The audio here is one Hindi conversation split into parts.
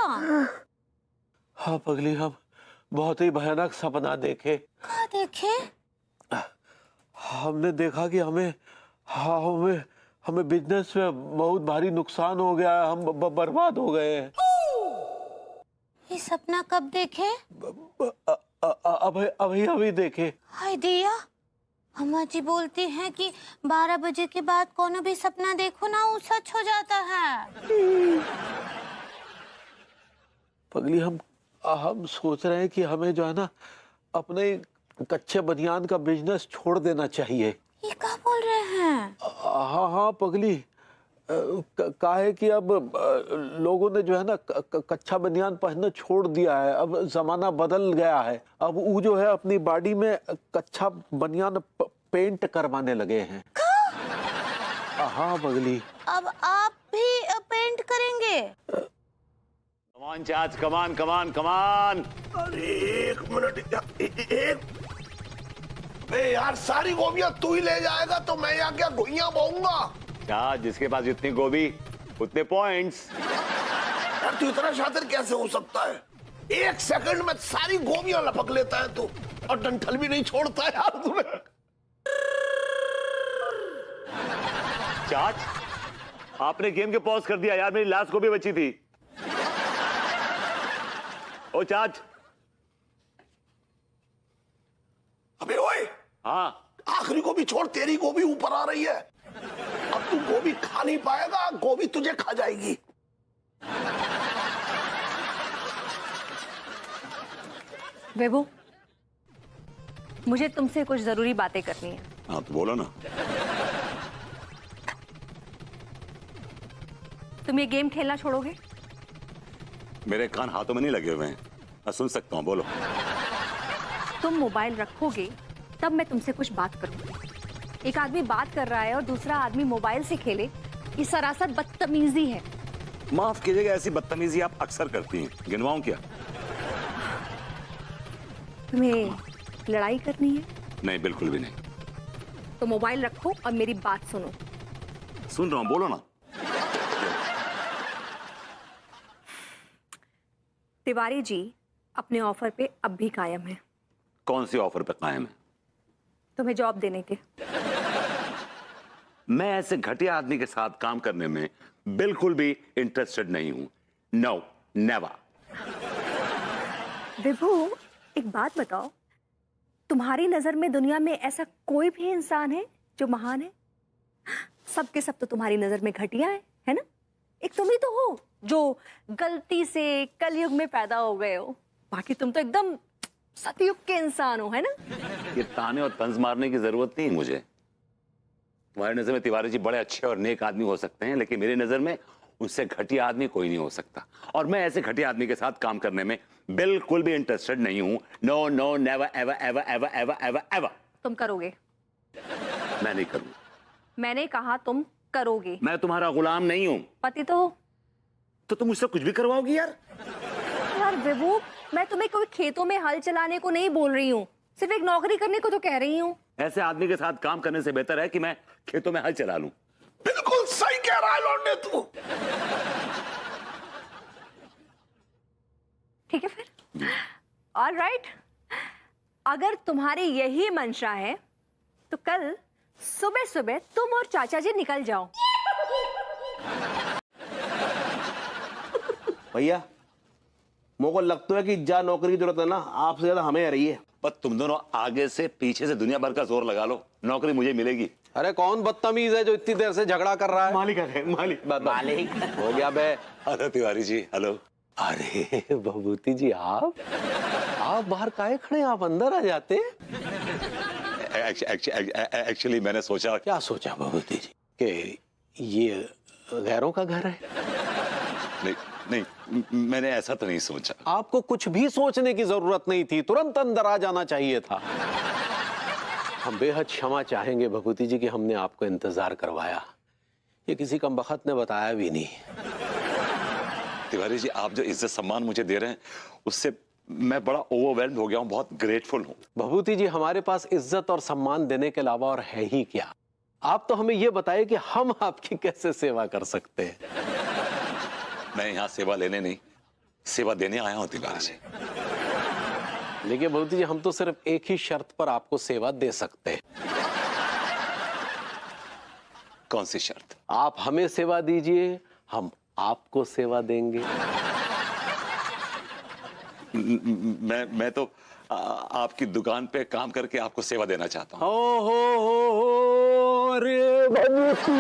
हाँ पगली, हम बहुत ही भयानक सपना देखे। क्या देखे? हमने देखा कि हमें बिजनेस में बहुत भारी नुकसान हो गया है, हम बर्बाद हो गए हैं। ये सपना कब देखे? अभी अभी देखे। हाय दिया, अम्मा जी बोलती हैं कि 12 बजे के बाद कोनो भी सपना देखो ना वो सच हो जाता है। पगली, हम सोच रहे हैं कि हमें जो है ना अपने कच्चे बनियान का बिजनेस छोड़ देना चाहिए। ये क्या बोल रहे हैं? हाँ हाँ पगली, का है कि अब लोगों ने जो है ना कच्चा बनियान पहनना छोड़ दिया है। अब जमाना बदल गया है। अब वो जो है अपनी बॉडी में कच्चा बनियान पेंट करवाने लगे हैं। हाँ पगली। अब आप भी पेंट करेंगे? कमान चाच, कमान कमान कमान। अरे एक मिनट, एक यार, सारी गोभियां तू ही ले जाएगा तो मैं यहाँ क्या गोइयां बोऊंगा? चाच, जिसके पास जितनी गोभी उतने पॉइंट्स। यार तू इतना शातिर कैसे हो सकता है? 1 सेकंड में सारी गोभियां लपक लेता है तू, और डंठल भी नहीं छोड़ता है यार तुम्हें। चाच, आपने गेम के पॉज कर दिया यार, मेरी लास्ट गोभी बची थी। ओ चाच। अबे ओए, हाँ, आखिरी गोभी छोड़, तेरी गोभी ऊपर आ रही है। अब तू गोभी खा नहीं पाएगा, गोभी तुझे खा जाएगी। वेबो, मुझे तुमसे कुछ जरूरी बातें करनी है। हाँ तो बोलो ना। तुम ये गेम खेलना छोड़ोगे? मेरे कान हाथों में नहीं लगे हुए हैं, मैं सुन सकता हूँ, बोलो। तुम मोबाइल रखोगे तब मैं तुमसे कुछ बात करूंगी। एक आदमी बात कर रहा है और दूसरा आदमी मोबाइल से खेले, ये सरासर बदतमीजी है। माफ कीजिएगा, ऐसी बदतमीजी आप अक्सर करती हैं। गिनवाऊं क्या? तुम्हें लड़ाई करनी है? नहीं, बिल्कुल भी नहीं। तो मोबाइल रखो और मेरी बात सुनो। सुन रहा हूं, बोलो ना। तिवारी जी अपने ऑफर पे अब भी कायम है। कौन सी ऑफर पे कायम है? तुम्हें जॉब देने के। मैं ऐसे घटिया आदमी के साथ काम करने में बिल्कुल भी इंटरेस्टेड नहीं हूं। No, never. विभू, एक बात बताओ, तुम्हारी नजर में दुनिया में ऐसा कोई भी इंसान है जो महान है? सबके सब तो तुम्हारी नजर में घटिया है ना? एक तुम ही तो हो जो गलती से कलयुग में पैदा हो गए हो। बाकी तुम तो एकदम सतयुग के इंसान हो, है ना? ये ताने और तंज मारने की जरूरत नहीं मुझे। तुम्हारी नजर में तिवारी जी बड़े अच्छे और नेक आदमी हो सकते हैं, लेकिन मेरी नजर में उनसे घटिया आदमी कोई नहीं हो सकता। और मैं ऐसे घटिया आदमी के साथ काम करने में बिल्कुल भी इंटरेस्टेड नहीं हूं। No no, never ever ever ever ever ever ever. तुम करोगे? मैं नहीं करूंगा। मैंने कहा तुम करोगे। मैं तुम्हारा गुलाम नहीं हूं। पति तो हो। तो तुम मुझसे कुछ भी करवाओगी यार? यार विभू, मैं तुम्हें कोई खेतों में हल चलाने को नहीं बोल रही हूँ, सिर्फ एक नौकरी करने को तो कह रही हूँ। ऐसे आदमी के साथ काम करने से बेहतर है कि मैं खेतों में हल चला लूं। बिल्कुल सही कह रहा है लौंडे तू। ठीक है फिर, ऑलराइट। अगर तुम्हारी यही मंशा है तो कल सुबह सुबह तुम और चाचा जी निकल जाओ। भैया, मुझको लगता है कि जा नौकरी की जरूरत है ना, आपसे ज्यादा हमें आ रही है। पर तुम दोनों आगे से पीछे से दुनिया भर का जोर लगा लो, नौकरी मुझे मिलेगी। अरे कौन बदतमीज है जो इतनी देर से झगड़ा कर रहा है? मालिक है, मालिक। मालिक हो गया बे। Hello Tiwari ji, hello. अरे भभूति जी, आप बाहर काहे खड़े? आप अंदर आ जाते। एक्चुअली मैंने सोचा। क्या सोचा भभूति जी? कि ये गैरों का घर है? नहीं नहीं, मैंने ऐसा तो नहीं सोचा। आपको कुछ भी सोचने की जरूरत नहीं थी, तुरंत अंदर आ जाना चाहिए था। हम बेहद क्षमा चाहेंगे भभूति जी कि हमने आपको इंतजार करवाया। ये किसी कमबख्त ने बताया भी नहीं। तिवारी जी, आप जो इज्जत सम्मान मुझे दे रहे हैं उससे मैं बड़ा ओवरवेल्म्ड हो गया हूँ, बहुत ग्रेटफुल हूँ। भभूति जी, हमारे पास इज्जत और सम्मान देने के अलावा और है ही क्या? आप तो हमें ये बताइए कि हम आपकी कैसे सेवा कर सकते हैं। मैं यहाँ सेवा लेने नहीं, सेवा देने आया हूं तिवारी जी। देखिए भगवती जी, हम तो सिर्फ एक ही शर्त पर आपको सेवा दे सकते हैं। कौन सी शर्त? आप हमें सेवा दीजिए, हम आपको सेवा देंगे। मैं तो आपकी दुकान पे काम करके आपको सेवा देना चाहता हूँ। हो अरे भगवती,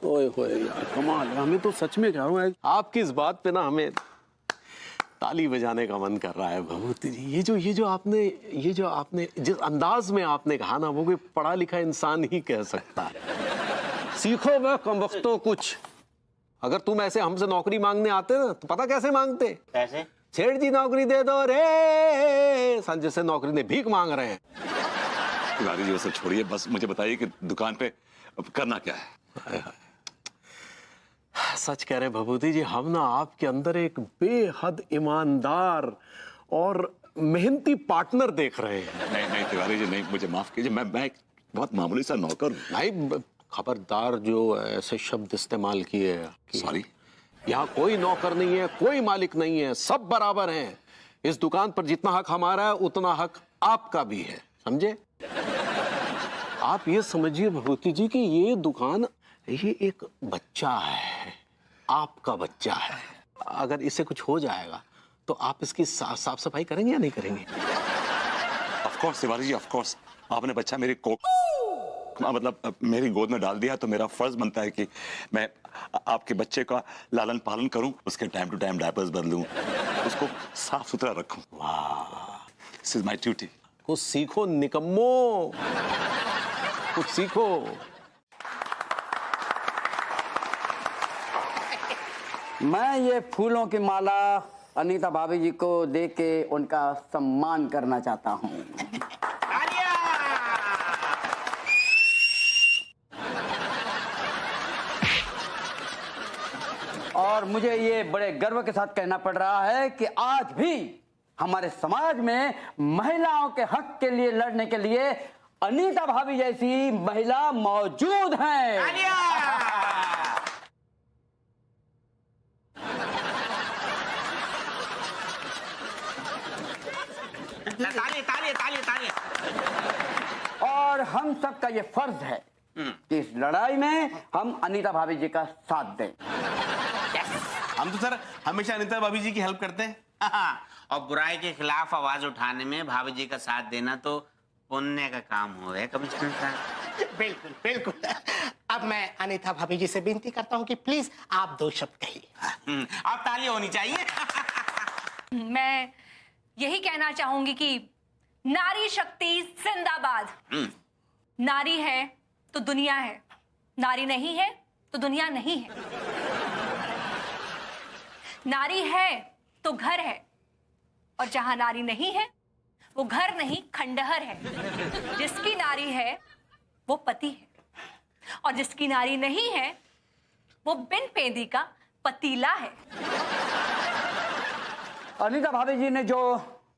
ओए होए यार, कमाल है। हमें तो सच में कह रहा हूँ, आपकी इस बात पे ना हमें ताली बजाने का मन कर रहा है भगवती जी। ये जो आपने जिस अंदाज में आपने कहा ना, वो कोई पढ़ा लिखा इंसान ही कह सकता है। सीखो वह कमबख्तों कुछ। अगर तुम ऐसे हमसे नौकरी मांगने आते ना, तो पता कैसे मांगते? कैसे? सेठ जी नौकरी दे दो रे, संजय से नौकरी ने भीख मांग रहे हैं। तिवारी जी वो सब छोड़िए, बस मुझे बताइए कि दुकान पे अब करना क्या है? हाय हाय। सच कह रहे भभूति जी, हम ना आपके अंदर एक बेहद ईमानदार और मेहनती पार्टनर देख रहे हैं। नहीं तिवारी जी, नहीं, मुझे माफ कीजिए, मैं एक बहुत मामूली सा नौकर हूँ। नहीं, खबरदार जो ऐसे शब्द इस्तेमाल किए। सॉरी। यहाँ कोई नौकर नहीं है, कोई मालिक नहीं है, सब बराबर हैं। इस दुकान पर जितना हक हमारा है, उतना हक आपका भी है, समझे? आप ये समझिए भगवती जी कि ये दुकान, ये एक बच्चा है, आपका बच्चा है। अगर इससे कुछ हो जाएगा तो आप इसकी साफ सफाई करेंगे या नहीं करेंगे? Of course Tiwari ji, of course. आपने बच्चा मेरी गोद में डाल दिया, तो मेरा फर्ज बनता है कि मैं आपके बच्चे का लालन पालन करूं, उसके टाइम टू टाइम डायपर्स बदलूं, उसको साफ सुथरा रखूं। वाह, दिस इज माय ड्यूटी। कुछ सीखो निकम्मो, कुछ सीखो। मैं ये फूलों की माला अनीता भाभी जी को दे के उनका सम्मान करना चाहता हूँ। और मुझे ये बड़े गर्व के साथ कहना पड़ रहा है कि आज भी हमारे समाज में महिलाओं के हक के लिए लड़ने के लिए अनीता भाभी जैसी महिला मौजूद हैं। ताली ताली ताली ताली। और हम सबका ये फर्ज है कि इस लड़ाई में हम अनीता भाभी जी का साथ दें। हम तो सर हमेशा अनीता भाभी जी की हेल्प करते हैं। और बुराई के खिलाफ आवाज उठाने में भाभी जी का साथ देना तो पुण्य का काम हो गया कमिश्नर साहब। बिल्कुल बिल्कुल। अब मैं अनीता भाभी जी से विनती करता हूँ कि प्लीज आप दो शब्द कहिए। अब ताली होनी चाहिए। मैं यही कहना चाहूंगी कि नारी शक्ति जिंदाबाद। नारी है तो दुनिया है, नारी नहीं है तो दुनिया नहीं है। नारी है तो घर है, और जहां नारी नहीं है वो घर नहीं खंडहर है। जिसकी नारी है वो पति है, और जिसकी नारी नहीं है वो बिन पेंदी का पतीला है। अनीता भाभी जी ने जो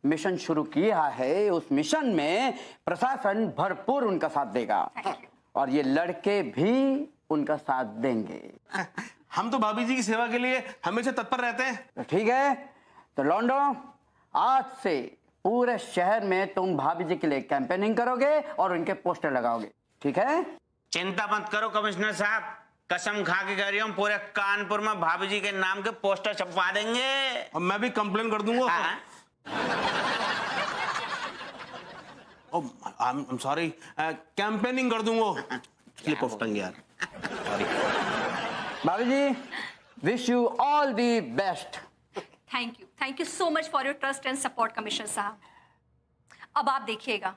मिशन शुरू किया है, उस मिशन में प्रशासन भरपूर उनका साथ देगा, और ये लड़के भी उनका साथ देंगे। हम तो भाभी जी की सेवा के लिए हमेशा तत्पर रहते हैं। तो ठीक है, तो लौंडो, आज से पूरे शहर में तुम भाभी जी के लिए कैंपेनिंग करोगे और उनके पोस्टर लगाओगे, ठीक है? चिंता मत करो कमिश्नर साहब, कसम खा के कह रही हूँ, पूरे कानपुर में भाभी जी के नाम के पोस्टर छपवा देंगे। और मैं भी कंप्लेन कर दूंगा। हाँ? आई एम सॉरी, कैंपेनिंग कर दूंगा। स्लिप ऑफ टंग यार। भाभी जी, wish you all the best. Thank you so much for your trust and support commissioner साहब। अब आप देखिएगा,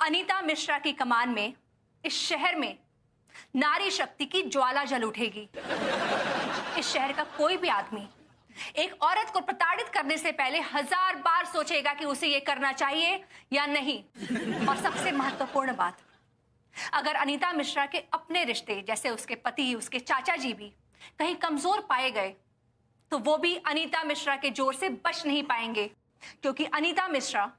अनीता मिश्रा की कमान में इस शहर में नारी शक्ति की ज्वाला जल उठेगी। इस शहर का कोई भी आदमी एक औरत को प्रताड़ित करने से पहले 1000 बार सोचेगा कि उसे ये करना चाहिए या नहीं। और सबसे महत्वपूर्ण बात, अगर अनीता मिश्रा के अपने रिश्ते जैसे उसके पति, उसके चाचा जी भी कहीं कमजोर पाए गए, तो वो भी अनीता मिश्रा के जोर से बच नहीं पाएंगे, क्योंकि अनीता मिश्रा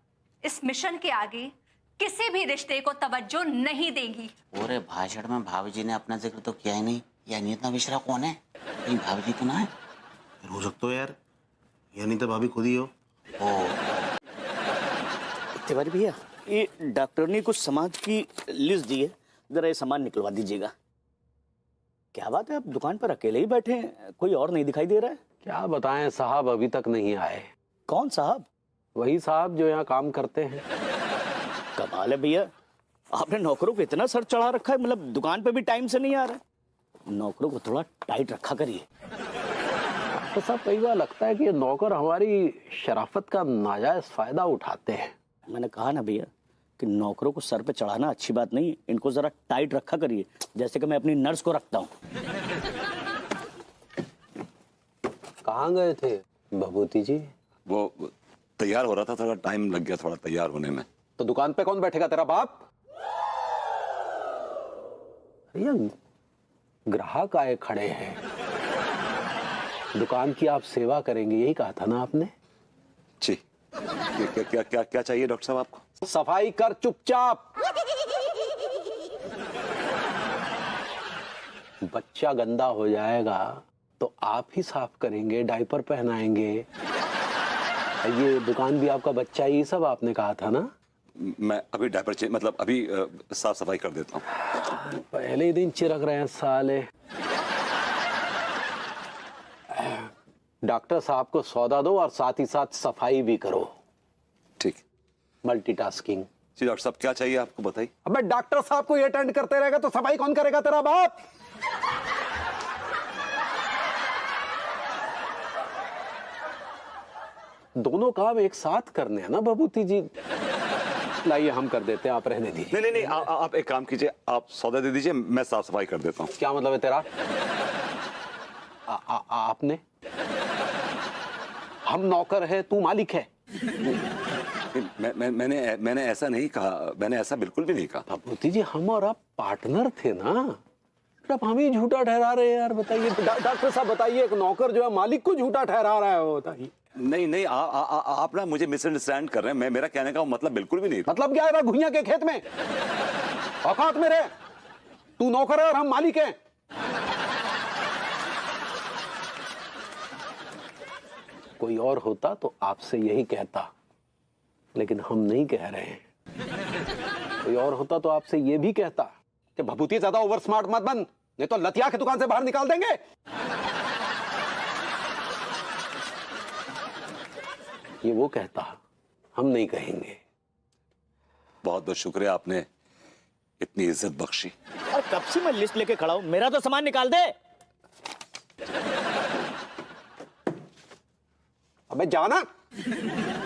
इस मिशन के आगे किसी भी रिश्ते को तवज्जो नहीं देगी। पूरे भाषण में भाभी जी ने अपना जिक्र तो किया ही नहीं। ये अनीता मिश्रा कौन है? कहीं भाभी जी तो ना है? फिर हो सकता है यार, यानी तो भाभी खुद ही हो। तिवारी भैया, ये डॉक्टर ने कुछ समाज की लिस्ट दी है, जरा ये सामान निकलवा दीजिएगा। क्या बात है, आप दुकान पर अकेले ही बैठे हैं, कोई और नहीं दिखाई दे रहा है? क्या बताएं साहब, अभी तक नहीं आए। कौन साहब? वही साहब जो यहाँ काम करते हैं। कमाल है भैया, आपने नौकरों को इतना सर चढ़ा रखा है, मतलब दुकान पे भी टाइम से नहीं आ रहा है। नौकरों को थोड़ा टाइट रखा करिए। तो साहब कई बार लगता है कि ये नौकर हमारी शराफत का नाजायज फायदा उठाते हैं। मैंने कहा ना भैया कि नौकरों को सर पे चढ़ाना अच्छी बात नहीं, इनको जरा टाइट रखा करिए, जैसे कि मैं अपनी नर्स को रखता हूँ। कहाँ गए थे भभूति जी? वो तैयार हो रहा था, थोड़ा टाइम लग गया थोड़ा तैयार होने में। तो दुकान पे कौन बैठेगा, तेरा बाप? भैया ग्राहक आए खड़े हैं, दुकान की आप सेवा करेंगे, यही कहा था ना आपने? जी। क्या क्या क्या क्या चाहिए डॉक्टर साहब आपको? सफाई कर चुपचाप। बच्चा गंदा हो जाएगा तो आप ही साफ करेंगे, डायपर पहनाएंगे। ये दुकान भी आपका बच्चा, ये सब आपने कहा था ना? मैं अभी डायपर चेंज, मतलब अभी साफ सफाई कर देता हूँ। पहले ही दिन चिरक रहे हैं साले। डॉक्टर साहब को सौदा दो और साथ ही साथ सफाई भी करो। ठीक। मल्टीटास्किंग। जी डॉक्टर साहब, क्या चाहिए आपको बताइए। अबे डॉक्टर साहब को ये अटेंड करते रहेगा तो सफाई कौन करेगा, तेरा बाप? दोनों काम एक साथ करने हैं ना भभूति जी। लाइए हम कर देते हैं, आप रहने दीजिए। नहीं, आप एक काम कीजिए, आप सौदा दे दीजिए, मैं साफ सफाई कर देता हूँ। क्या मतलब है तेरा? आपने, हम नौकर है, तू मालिक है। मैंने ऐसा नहीं कहा, मैंने ऐसा बिल्कुल भी नहीं कहा। भभूति जी हम और आप पार्टनर थे ना, अब हम ही झूठा ठहरा रहे हैं यार। बताइए डॉक्टर साहब, बताइए एक नौकर जो है मालिक को झूठा ठहरा रहा है, वो बताइए। नहीं, आप ना मुझे मिसअंडरस्टैंड कर रहे हैं। मेरा कहने का मतलब बिल्कुल भी नहीं था। मतलब क्या है, घुइयां के खेत में औकात में रहे, तू नौकर है और हम मालिक हैं। कोई और होता तो आपसे यही कहता, लेकिन हम नहीं कह रहे हैं। कोई और होता तो आपसे ये भी कहता कि भभूति ज्यादा ओवर स्मार्ट मत बन, नहीं तो लतिया की दुकान से बाहर निकाल देंगे। ये वो कहता, हम नहीं कहेंगे। बहुत बहुत शुक्रिया, आपने इतनी इज्जत बख्शी। और कब से मैं लिस्ट लेके खड़ा हूं, मेरा तो सामान निकाल दे। अबे जाना,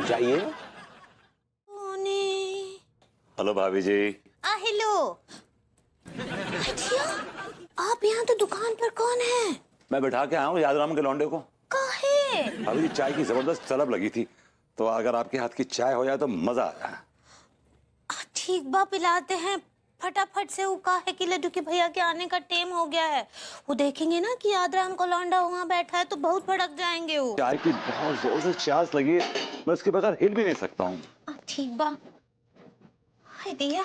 जाइए। हेलो भाभी जी। हेलो। आप यहाँ तो दुकान पर कौन है? मैं बैठा के आया हूँ यादराम के लौंडे को। काहे? भाभी जी चाय की जबरदस्त तलब लगी थी, तो अगर आपके हाथ की चाय हो जाए तो मजा आ जाए। ठीक बा, पिलाते हैं फटाफट से। वो काहे कि लड्डू के भैया के आने का टाइम हो गया है। वो देखेंगे ना कि यादराम को लौंडा वहाँ बैठा है तो बहुत भड़क जाएंगे वो। चाय की बहुत जोर से प्यास लगी है, मैं उसके बगैर हिल भी नहीं सकता हूँ। ठीक बा। हाय दिया।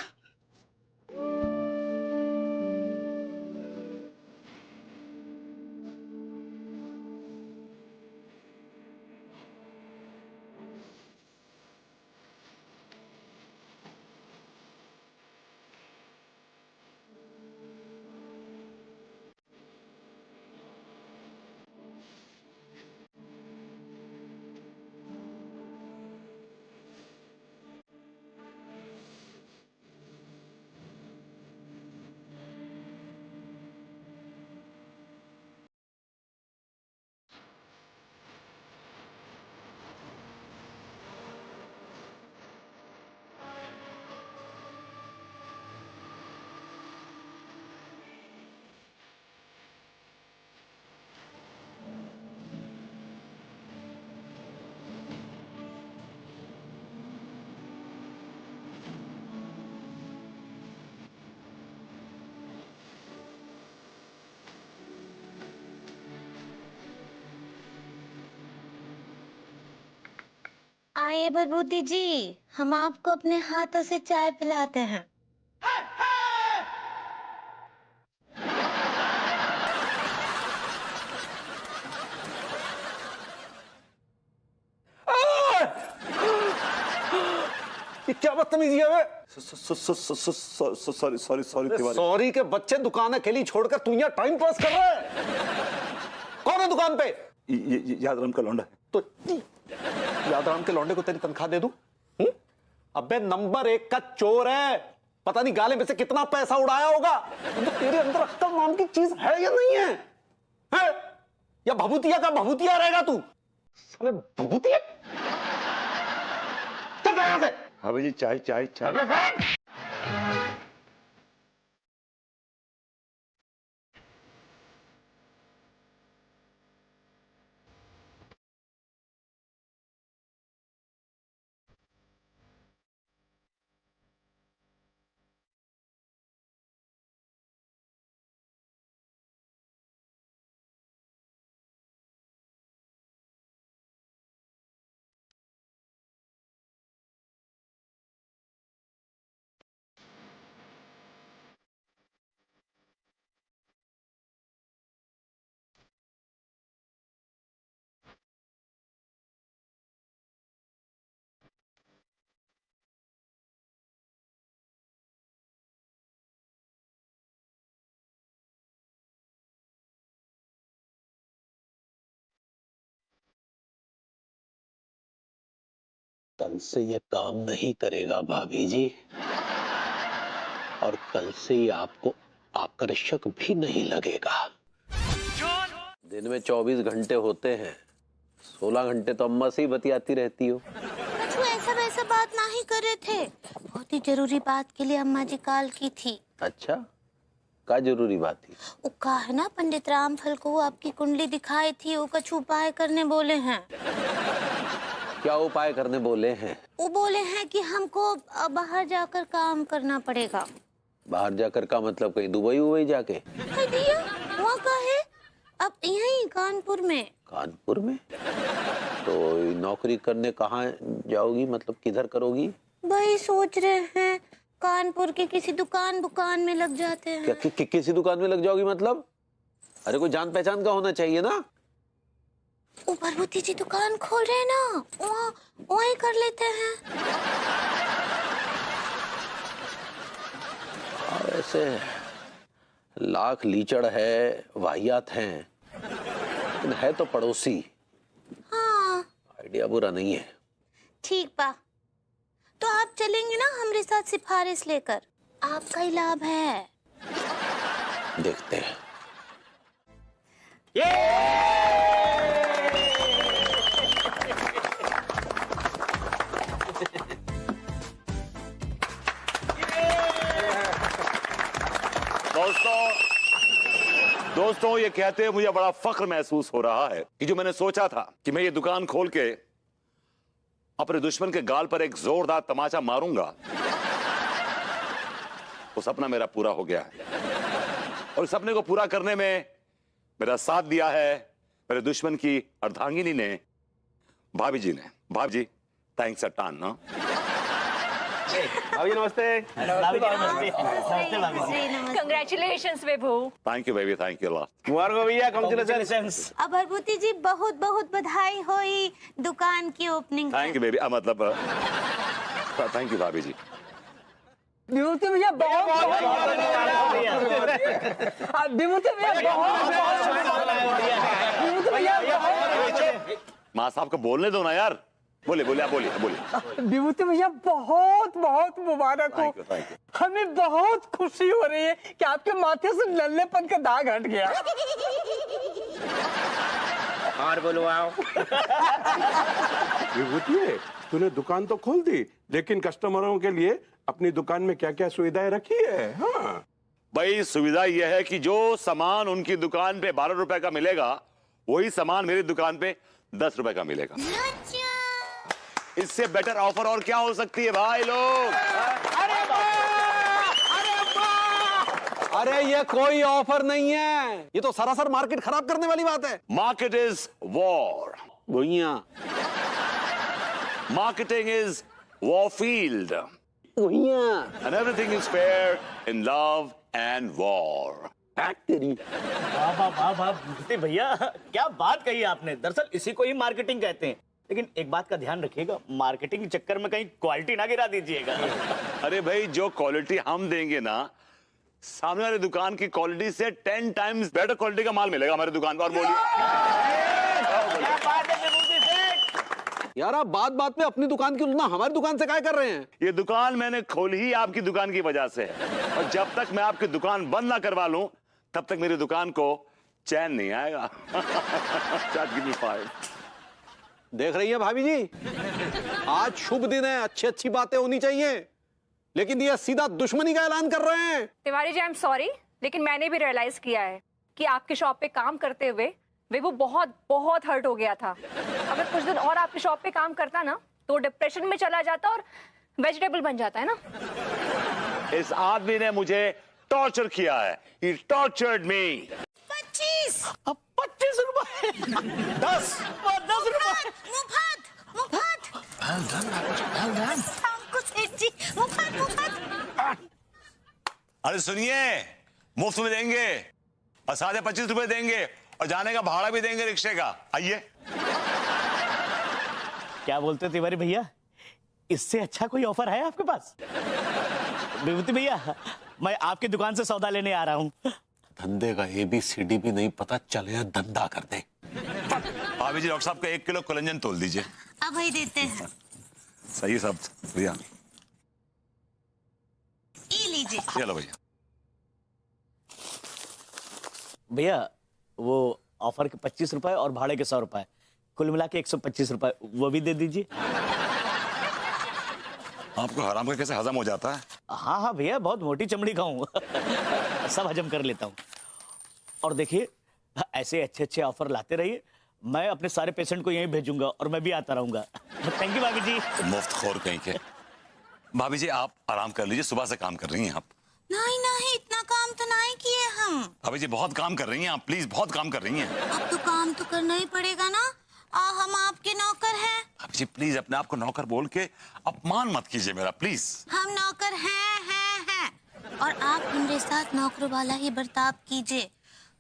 आइए भभूति जी, हम आपको अपने हाथों से चाय पिलाते हैं। ये क्या बदतमीजी है? Sorry sorry sorry Tiwari. Sorry के बच्चे, दुकान अकेली छोड़कर तू यहाँ टाइम पास कर रहा है? कौन है दुकान पे? यादराम का लौंडा है। तो यादराम के लौंडे को तेरी तनख्वाह दे दूं? अबे नंबर 1 का चोर है, पता नहीं गाले में से कितना पैसा उड़ाया होगा। तो तेरे अंदर अक्ल नाम की चीज है या नहीं है? है? या भभूतिया का भभूतिया रहेगा तू? साले भभूतिया? चल यहां से। हाँ भाई जी, चाय चाय चाय। कल से ये काम नहीं करेगा भाभी जी, और कल से ये आपको आकर्षक भी नहीं लगेगा। दिन में 24 घंटे होते हैं, 16 घंटे तो अम्मा से ही बतियाती रहती हो। कछु ऐसा वैसा बात नहीं कर रहे थे, बहुत ही जरूरी बात के लिए अम्मा जी कॉल की थी। अच्छा, क्या जरूरी बात थी? वो कहा है ना, पंडित रामफल को वो आपकी कुंडली दिखाई थी, वो कछु उपाय करने बोले हैं। क्या उपाय करने बोले हैं? वो बोले हैं कि हमको बाहर जाकर काम करना पड़ेगा। बाहर जाकर का मतलब कहीं दुबई उबई जाके? दिया वहाँ का है, अब यहीं कानपुर में। कानपुर में? तो नौकरी करने कहाँ जाओगी, मतलब किधर करोगी? भाई सोच रहे हैं कानपुर के किसी दुकान में लग जाते हैं। क्या किसी दुकान में लग जाओगी मतलब? अरे कोई जान पहचान का होना चाहिए ना। वो भगवती जी दुकान खोल रहे हैं ना, वहीं कर लेते हैं। ऐसे लाख लीचड़ है, वाहियात हैं, लेकिन है तो पड़ोसी। हाँ, आइडिया बुरा नहीं है। ठीक बा, तो आप चलेंगे ना हमारे साथ सिफारिश लेकर? आपका ही लाभ है। देखते हैं। दोस्तों ये कहते हुए मुझे बड़ा फख्र महसूस हो रहा है कि जो मैंने सोचा था कि मैं ये दुकान खोल के अपने दुश्मन के गाल पर एक जोरदार तमाचा मारूंगा, वो सपना मेरा पूरा हो गया है। और इस सपने को पूरा करने में मेरा साथ दिया है मेरे दुश्मन की अर्धांगिनी ने, भाभी जी ने। भाभी जी, थैंक्स अ टन। ना भाभी नमस्ते। Congratulations Vibhu. Thank you baby, thank you lot. मुबारक हो भैया, कांग्रेचुलेशंस। अब भगवती जी बहुत बहुत बधाई होई दुकान की ओपनिंग। थैंक यू बेबी, मतलब थैंक यू भाभी जी। विभूति भैया बहुत माँ साहब को बोलने दो ना यार। बोले बोले आप बोलिए बोलिए। विभूति भैया बहुत बहुत मुबारक हो। Thank you. हमें बहुत खुशी हो रही है कि आपके माथे से लल्लेपन का दाग हट गया। और बोलो आओ। विभूति, तूने दुकान तो खोल दी, लेकिन कस्टमरों के लिए अपनी दुकान में क्या क्या सुविधाएं रखी है? हाँ भाई, सुविधा यह है कि जो सामान उनकी दुकान पे 12 रुपए का मिलेगा, वही सामान मेरी दुकान पे 10 रुपए का मिलेगा। इससे बेटर ऑफर और क्या हो सकती है भाई लोग? अरे ये कोई ऑफर नहीं है, ये तो सरासर मार्केट खराब करने वाली बात है। Market is war. Bhuiyan. Marketing is warfield. Bhuiyan. And everything is fair in love and war. तेरी वाह वाह वाह वाह, विभूति भैया क्या बात कही आपने। दरअसल इसी को ही मार्केटिंग कहते हैं। लेकिन एक बात का ध्यान रखिएगा, मार्केटिंग के चक्कर में कहीं क्वालिटी ना गिरा दीजिएगा। अरे भाई, जो क्वालिटी हम देंगे ना, सामने वाली दुकान की क्वालिटी से 10 टाइम्स बेटर क्वालिटी का माल मिलेगा हमारी दुकान पर। और बोलिए, क्या बात है विभूति सेठ? यार आप बात बात में अपनी दुकान की तुलना हमारी दुकान से क्या कर रहे हैं? ये दुकान मैंने खोली ही आपकी दुकान की वजह से, और जब तक मैं आपकी दुकान बंद ना करवा लूं तब तक मेरी दुकान को चैन नहीं आएगा। देख रही है भाभी जी, आज शुभ दिन है, अच्छी अच्छी बातें होनी चाहिए, लेकिन ये सीधा दुश्मनी का ऐलान कर रहे हैं। Tiwari ji, I am sorry, लेकिन मैंने भी रियलाइज किया है कि आपके शॉप पे काम करते हुए विभू बहुत बहुत हर्ट हो गया था। अगर कुछ दिन और आपकी शॉप पे काम करता ना तो डिप्रेशन में चला जाता और वेजिटेबल बन जाता है ना। इस आदमी ने मुझे टॉर्चर किया है। He tortured me। 25 अब 25 रुपए 10 रुपए मुफत हमको सेठ जी मुफत। अरे सुनिए, मुफ्त में देंगे और साढ़े 25 रुपए देंगे और जाने का भाड़ा भी देंगे रिक्शे का। आइए। क्या बोलते हो तिवारी भैया, इससे अच्छा कोई ऑफर है आपके पास? विभूति भैया, मैं आपकी दुकान से सौदा लेने आ रहा हूँ। धंधे का ABCD भी नहीं पता चले, धंधा कर दे। भाभी जी, डॉक्टर साहब को 1 किलो कोलेजन तोल दीजिए। अब वही देते हैं। सही सब भैया, ये लीजिए। चलो भैया। भैया, वो ऑफर के 25 रुपए और भाड़े के 100 रुपए, कुल मिला के 125 रुपए, वो भी दे दीजिए। आपको हराम का कैसे हजम हो जाता है? हाँ हाँ भैया, बहुत मोटी चमड़ी का हूँ। सब हजम कर लेता हूँ। और देखिए, ऐसे अच्छे अच्छे ऑफर लाते रहिए, मैं अपने सारे पेशेंट को यहीं भेजूंगा और मैं भी आता रहूंगा। थैंक यू भाभी जी। मुफ्त खोर कहीं के। भाभी जी, आप आराम कर लीजिए, सुबह से काम कर रही हैं आप। नहीं नहीं, इतना काम तो नहीं किए हम। भाभी जी, बहुत काम कर रही हैं आप, प्लीज, बहुत काम कर रही हैं। अब तो काम तो करना ही पड़ेगा ना, हम आपके नौकर हैं। भाभी जी, प्लीज अपने आप को नौकर बोल के अपमान मत कीजिए मेरा, प्लीज। हम नौकर हैं और आप हमारे साथ नौकर वाला ही बर्ताव कीजिए।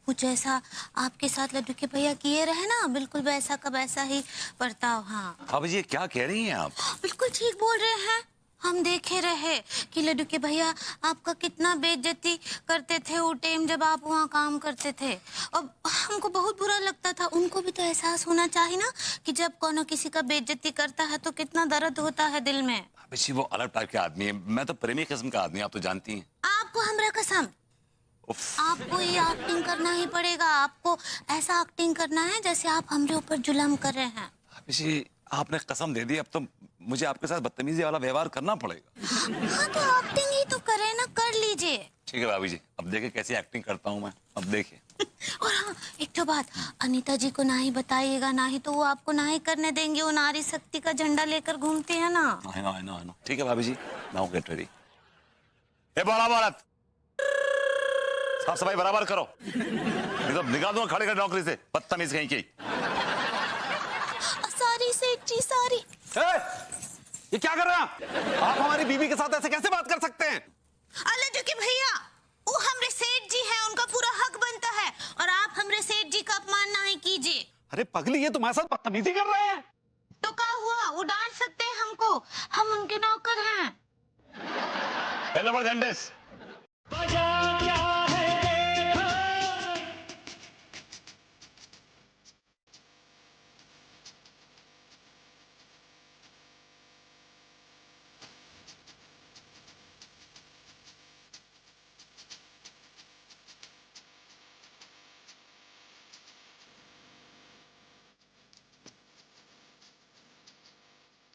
वो जैसा आपके साथ लड्डू के भैया किए रहे ना, बिल्कुल वैसा का वैसा ही बर्ताव। हाँ भाभी जी, क्या कह रही हैं आप? बिल्कुल ठीक बोल रहे हैं। हम देखे रहे कि लड्डू के भैया आपका कितना बेइज्जती करते थे वो टाइम जब आप वहाँ काम करते थे, और हमको बहुत बुरा लगता था। उनको भी तो एहसास होना चाहिए ना कि जब कोनो किसी का बेइज्जती करता है तो कितना दर्द होता है दिल में। भाभी जी, वो अलग टाइप के आदमी है, मैं तो प्रेमी किस्म का आदमी, आप तो जानती हैं। आपको हमरा कसम, आपको ये एक्टिंग करना ही पड़ेगा। आपको ऐसा एक्टिंग करना है जैसे आप हमरे ऊपर जुल्म कर रहे हैं। भाभी जी, आपने कसम दे दी, अब तो मुझे आपके साथ बदतमीजी वाला व्यवहार करना पड़ेगा। हाँ तो एक्टिंग ही तो करे ना, कर लीजिए। ठीक है भाभी जी, अब देखिए कैसी एक्टिंग करता हूँ मैं, अब देखिए। और हाँ, एक तो बात, अनीता जी को ना ही बताइएगा, ना ही तो वो आपको ना ही करने देंगे। वो नारी शक्ति का झंडा लेकर घूमते हैं ना। I know। ठीक है भाभी जी, नाउ गेट रेडी। ए बड़ा भारत, साफ सफाई बराबर करो, नहीं तो निकाल दूंगा खड़े खड़े नौकरी से, बदतमीज कहीं की। सॉरी सेठ जी, सॉरी। ये क्या कर रहे हैं आप? हमारी बीवी के साथ ऐसे कैसे बात कर सकते हैं? लड्डू के भैया, वो हमरे सेठ जी हैं, उनका पूरा हक बनता है, और आप हमरे सेठ जी का अपमान नहीं कीजिए। अरे पगली, ये तुम्हारे साथ बदतमीजी कर रहे हैं। तो क्या हुआ, वो डांट सकते हैं हमको, हम उनके नौकर हैं। हेलो मर्जेंटिस।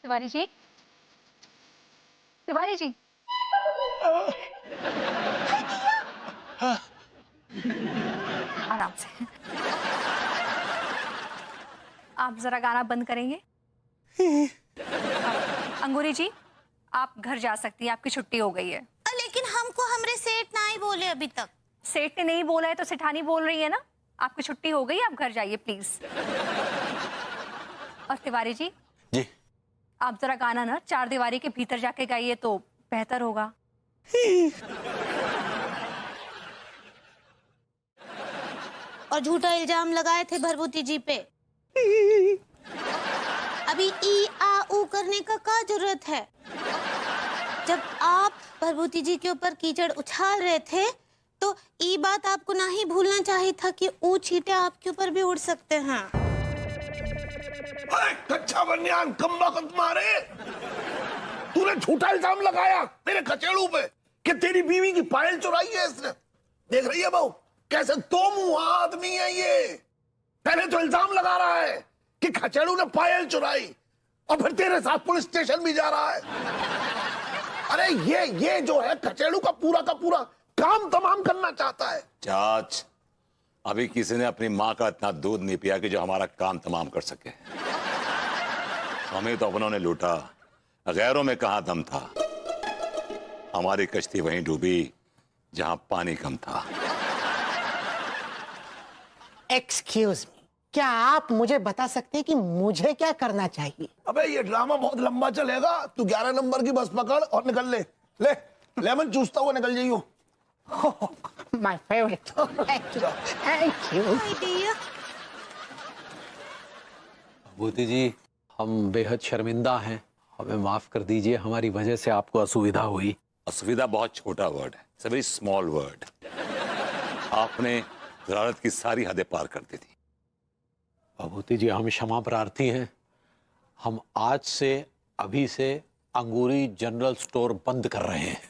तिवारी जी, तिवारी जी, आराम से। आप जरा गाना बंद करेंगे? अंगूरी जी, आप घर जा सकती हैं, आपकी छुट्टी हो गई है। लेकिन हमको हमरे सेठ ना ही बोले अभी तक। सेठ ने नहीं बोला है तो सेठानी बोल रही है ना। आपकी छुट्टी हो गई, आप घर जाइए प्लीज। और तिवारी जी जी, आप जरा गाना ना 4 दीवारी के भीतर जाके गाइए तो बेहतर होगा। और झूठा इल्जाम लगाए थे भरभूति जी पे। अभी ई आ ऊ करने का क्या जरूरत है? जब आप प्रभुति जी के ऊपर कीचड़ उछाल रहे थे तो ये बात आपको नहीं भूलना चाहिए था कि ऊ चींटे आपके ऊपर भी उड़ सकते हैं। कच्चा बनियान कमबख्त मारे, तूने झूठा इल्जाम लगाया मेरे कचेड़ू पे कि तेरी बीवी की पायल चुराई है इसने। देख रही है बहू कैसे दो मुंह आदमी है ये। पहले तो इल्जाम लगा रहा है कि खचेड़ू ने पायल चुराई और फिर तेरे साथ पुलिस स्टेशन भी जा रहा है। अरे ये जो है खचेड़ू का पूरा काम तमाम करना चाहता है। चाच, अभी किसी ने अपनी माँ का इतना दूध नहीं पिया कि जो हमारा काम तमाम कर सके। हमें तो अपनों ने लूटा, गैरों में कहां दम था। हमारी कश्ती वहीं डूबी जहां पानी कम था। एक्सक्यूज मी, क्या आप मुझे बता सकते हैं कि मुझे क्या करना चाहिए? अबे ये ड्रामा बहुत लंबा चलेगा। तू 11 नंबर की बस पकड़ और निकल ले लेमन चूसता हुआ निकल जाइयो। My favourite. Thank you. Bhuti ji, हम बेहद शर्मिंदा हैं, हमें माफ कर दीजिए, हमारी वजह से आपको असुविधा हुई। असुविधा बहुत छोटा वर्ड है, it's a very small word. आपने जरारत की सारी हदें पार कर दी थी। भूति जी, हम क्षमा प्रार्थी हैं। हम आज से अभी से अंगूरी जनरल स्टोर बंद कर रहे हैं।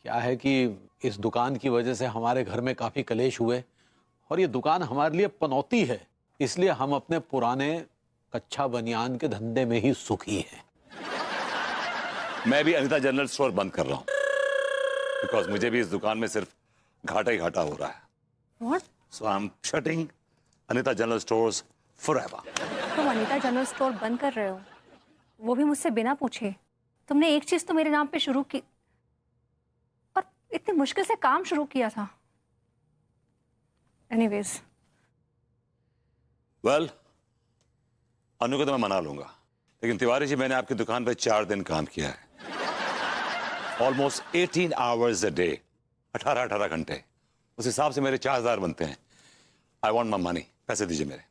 क्या है कि इस दुकान की वजह से हमारे घर में काफी कलेश हुए और ये दुकान हमारे लिए पनौती है, इसलिए हम अपने पुराने कच्चा बनियान के धंधे में ही सुखी हैं। मैं भी अनीता जनरल स्टोर बंद कर रहा हूं बिकॉज मुझे भी इस दुकान में सिर्फ घाटा ही घाटा हो रहा है। What? So I am shutting Anita general stores forever. तुम अनीता जनरल स्टोर बंद कर रहे हो, वो भी मुझसे बिना पूछे। तुमने एक चीज तो मेरे नाम पे शुरू की और इतनी मुश्किल से काम शुरू किया था। एनीवेज, वेल, अनु को तो मैं मना लूंगा, लेकिन तिवारी जी, मैंने आपकी दुकान पर 4 दिन काम किया है, ऑलमोस्ट 18 आवर्स अ डे, 18 घंटे। उस हिसाब से मेरे 4000 बनते हैं। आई वॉन्ट माई मनी, पैसे दीजिए मेरे।